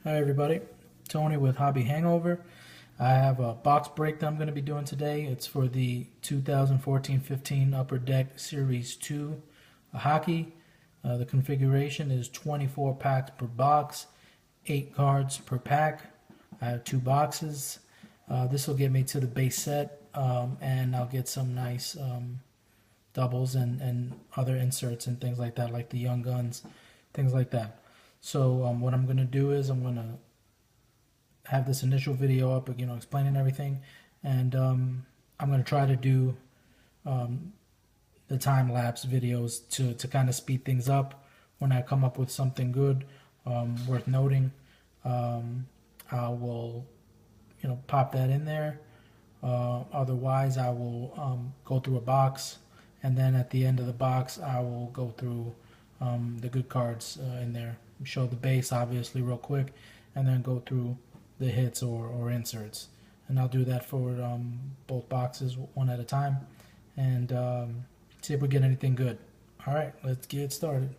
Hi everybody, Tony with Hobby Hangover. I have a box break that I'm going to be doing today. It's for the 2014-15 Upper Deck Series 2 hockey. The configuration is 24 packs per box, 8 cards per pack. I have 2 boxes. This will get me to the base set, and I'll get some nice doubles and other inserts and things like that, like the Young Guns, things like that. So what I'm going to do is I'm going to have this initial video up, explaining everything, and I'm going to try to do the time-lapse videos to kind of speed things up. When I come up with something good, worth noting, I will pop that in there. Otherwise, I will go through a box, and then at the end of the box, I will go through the good cards in there. Show the base, obviously, real quick, and then go through the hits or inserts. And I'll do that for both boxes one at a time, and see if we get anything good. All right, let's get started.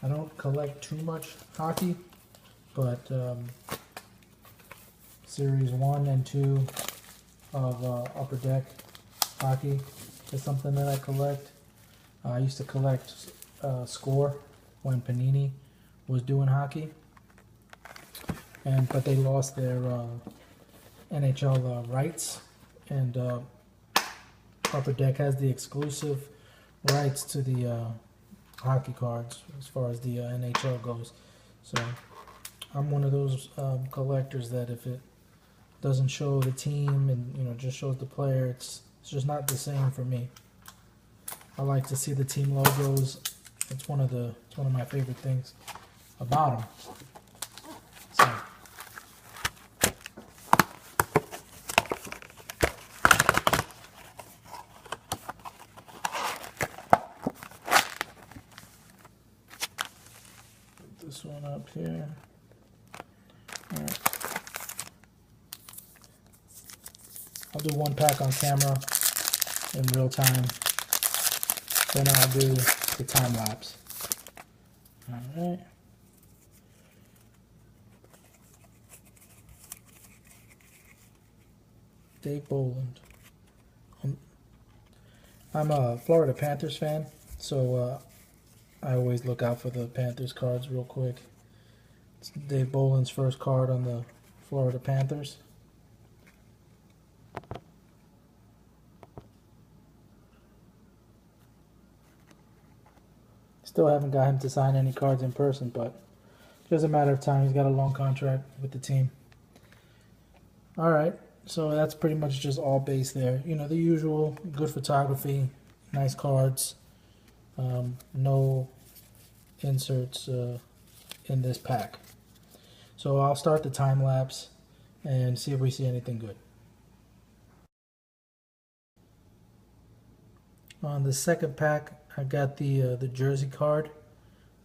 I don't collect too much hockey, but Series 1 and 2 of Upper Deck hockey is something that I collect. I used to collect Score when Panini was doing hockey, but they lost their NHL rights, and Upper Deck has the exclusive rights to the hockey cards as far as the NHL goes. So I'm one of those collectors that if it doesn't show the team and just shows the player, it's just not the same for me. I like to see the team logos. It's one of my favorite things about them. So put this one up here. All right. I'll do one pack on camera in real time. Then I'll do the time lapse. Alright. Dave Bolland. I'm a Florida Panthers fan, so I always look out for the Panthers cards real quick. It's Dave Bolland's first card on the Florida Panthers. Still haven't got him to sign any cards in person, but just a matter of time. He's got a long contract with the team. All right, so that's pretty much just all base there. The usual, good photography, nice cards, no inserts in this pack. So I'll start the time lapse and see if we see anything good. On the second pack, I got the jersey card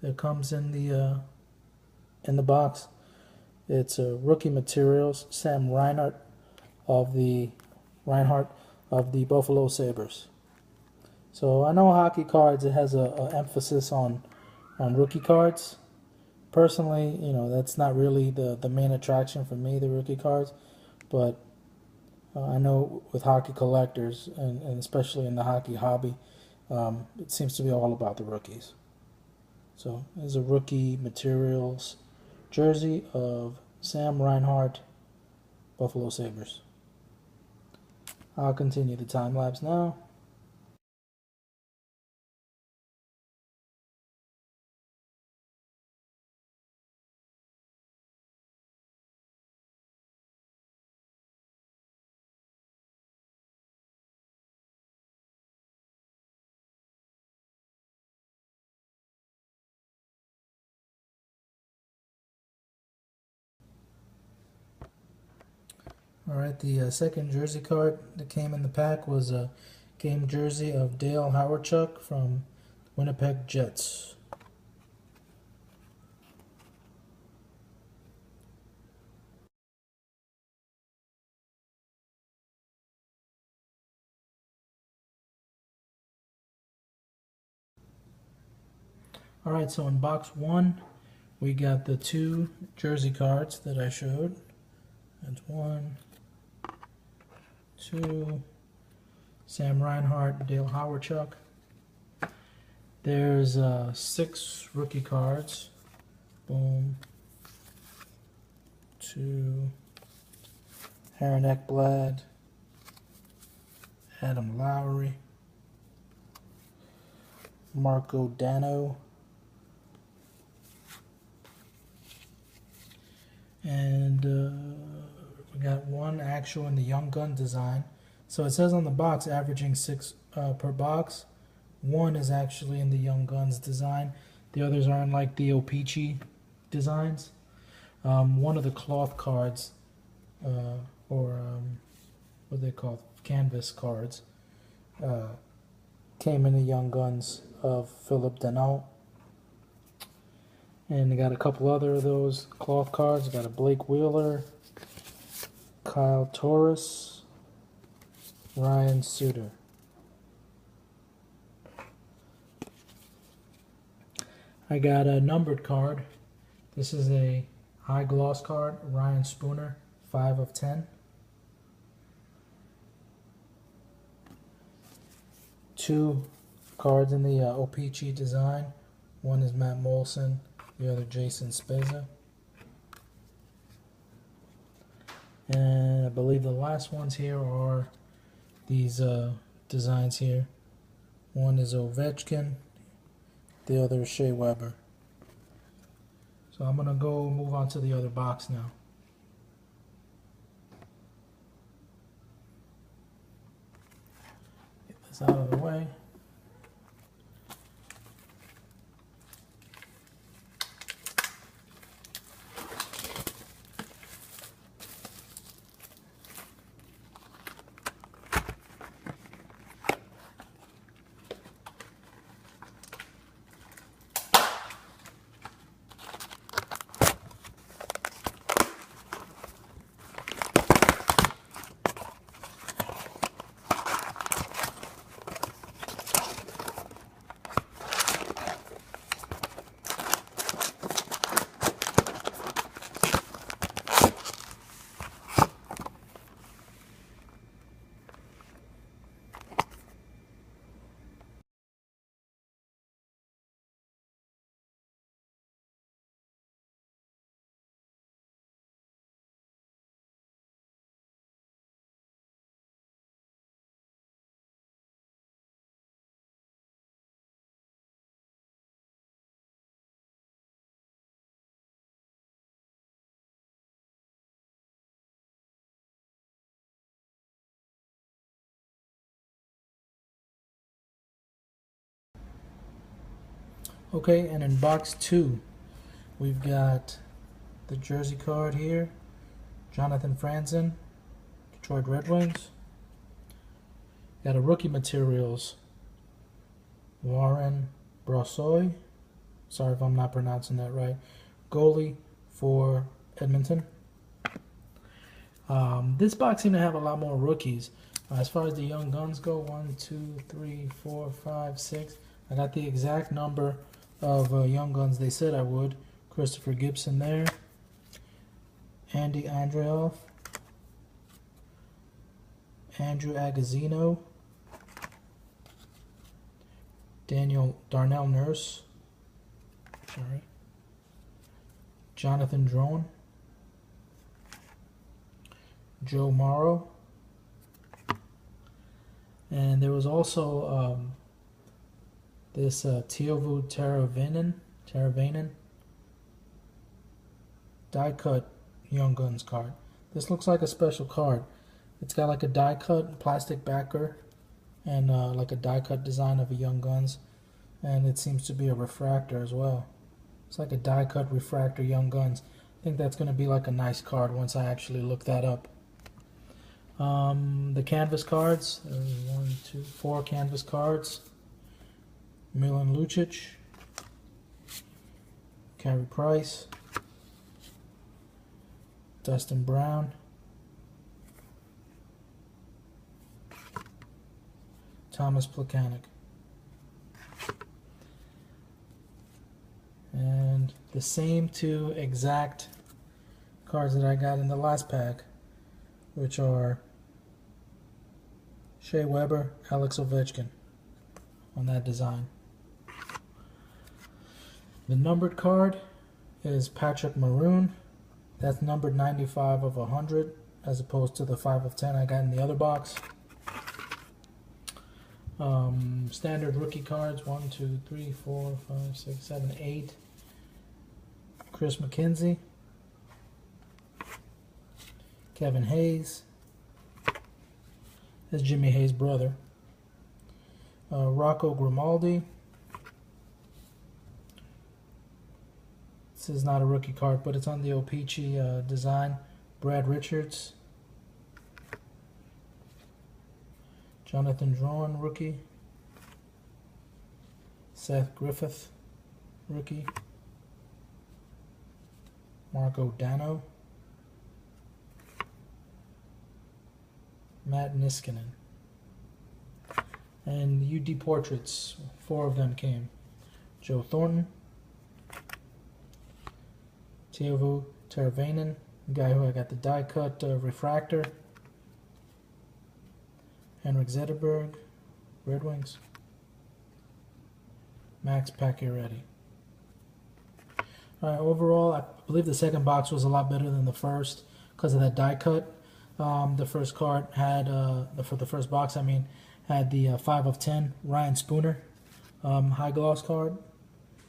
that comes in the box. It's rookie materials, Sam Reinhart of the Buffalo Sabres. So I know hockey cards, it has a emphasis on rookie cards. Personally, that's not really the main attraction for me, the rookie cards, but I know with hockey collectors, and especially in the hockey hobby, it seems to be all about the rookies. So there's a rookie materials jersey of Sam Reinhart, Buffalo Sabres. I'll continue the time lapse now. Alright, the second jersey card that came in the pack was a game jersey of Dale Hawerchuk from Winnipeg Jets. Alright, so in box 1, we got the 2 jersey cards that I showed. That's 1, 2, Sam Reinhart, Dale Hawerchuk. There's 6 rookie cards. Boom. 2, Aaron Ekblad, Adam Lowry, Marco Dano, and we got 1 actual in the Young Gun design. So it says on the box averaging 6 per box. 1 is actually in the Young Guns design. The others are in like the O-Pee-Chee designs. One of the cloth cards, what they call canvas cards, came in the Young Guns of Philip Deneau. And they got a couple other of those cloth cards. Got a Blake Wheeler, Kyle Torres, Ryan Suter. I got a numbered card. This is a high gloss card, Ryan Spooner, 5 of 10. 2 cards in the O-Pee-Chee design. One is Matt Molson, the other Jason Spezza. And I believe the last ones here are these designs here. One is Ovechkin, the other is Shea Weber. So I'm going to go move on to the other box now. Get this out of the way. Okay, and in box 2, we've got the jersey card here, Jonathan Franzen, Detroit Red Wings. Got a rookie materials, Warren Brossoy, sorry if I'm not pronouncing that right, goalie for Edmonton. This box seemed to have a lot more rookies. As far as the Young Guns go, 1, 2, 3, 4, 5, 6. I got the exact number of Young Guns they said I would. Christopher Gibson there. Andy Andreoff. Andrew Agazzino. Darnell Nurse. Sorry. Jonathan Drone. Joe Morrow. And there was also this Teuvo Teravainen die cut Young Guns card. This looks like a special card. It's got like a die cut plastic backer and like a die cut design of a Young Guns, and it seems to be a refractor as well. It's like a die cut refractor Young Guns. I think that's going to be like a nice card once I actually look that up. The canvas cards, 1, 2, 4 canvas cards. Milan Lucic, Carey Price, Dustin Brown, Thomas Plekanec. And the same two exact cards that I got in the last pack, which are Shea Weber, Alex Ovechkin on that design. The numbered card is Patrick Maroon. That's numbered 95 of 100 as opposed to the 5 of 10 I got in the other box. Standard rookie cards, 1, 2, 3, 4, 5, 6, 7, 8. Chris McKenzie. Kevin Hayes. That's Jimmy Hayes' brother. Rocco Grimaldi. This is not a rookie card, but it's on the O-Pee-Chee design. Brad Richards. Jonathan Drouin, rookie. Seth Griffith, rookie. Marco Dano. Matt Niskanen. And UD portraits, 4 of them came. Joe Thornton. Teuvo Teravainen, the guy who I got the die cut refractor. Henrik Zetterberg, Red Wings. Max Pacioretty. Alright, overall, I believe the second box was a lot better than the first because of that die cut. The first card had, for the first box, I mean, had the 5 of 10 Ryan Spooner high gloss card.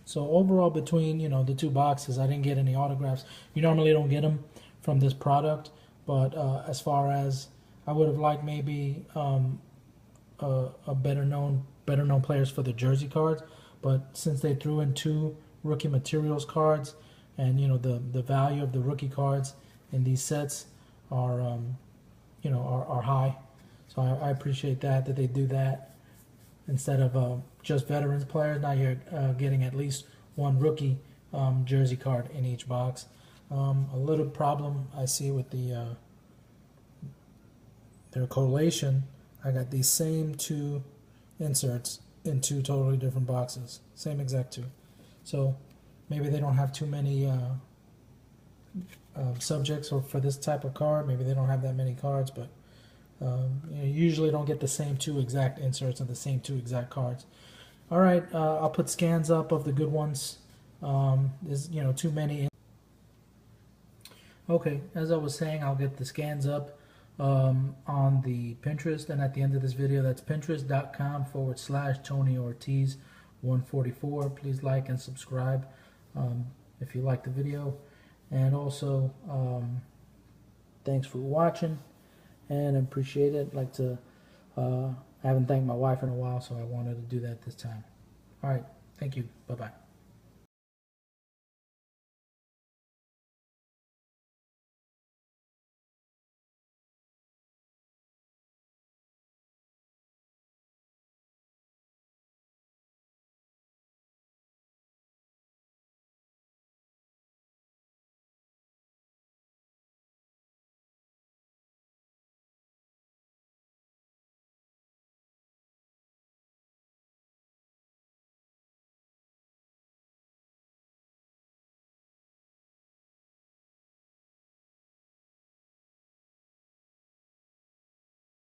So overall, between the two boxes, I didn't get any autographs. You normally don't get them from this product, but as far as I would have liked maybe a better known players for the jersey cards, but since they threw in 2 rookie materials cards, and the value of the rookie cards in these sets are are high, so I appreciate that they do that instead of just veterans players. Now you're getting at least 1 rookie jersey card in each box. A little problem I see with their collation, I got these same 2 inserts in 2 totally different boxes, same exact 2. So maybe they don't have too many subjects or for this type of card. Maybe they don't have that many cards, but you usually don't get the same 2 exact inserts and the same 2 exact cards. All right, I'll put scans up of the good ones. There's too many. Okay, as I was saying, I'll get the scans up on the Pinterest, and at the end of this video, that's pinterest.com/Tony Ortiz 144. Please like and subscribe if you like the video, and also thanks for watching, and I appreciate it. I'd like to I haven't thanked my wife in a while, so I wanted to do that this time. All right, thank you. Bye-bye.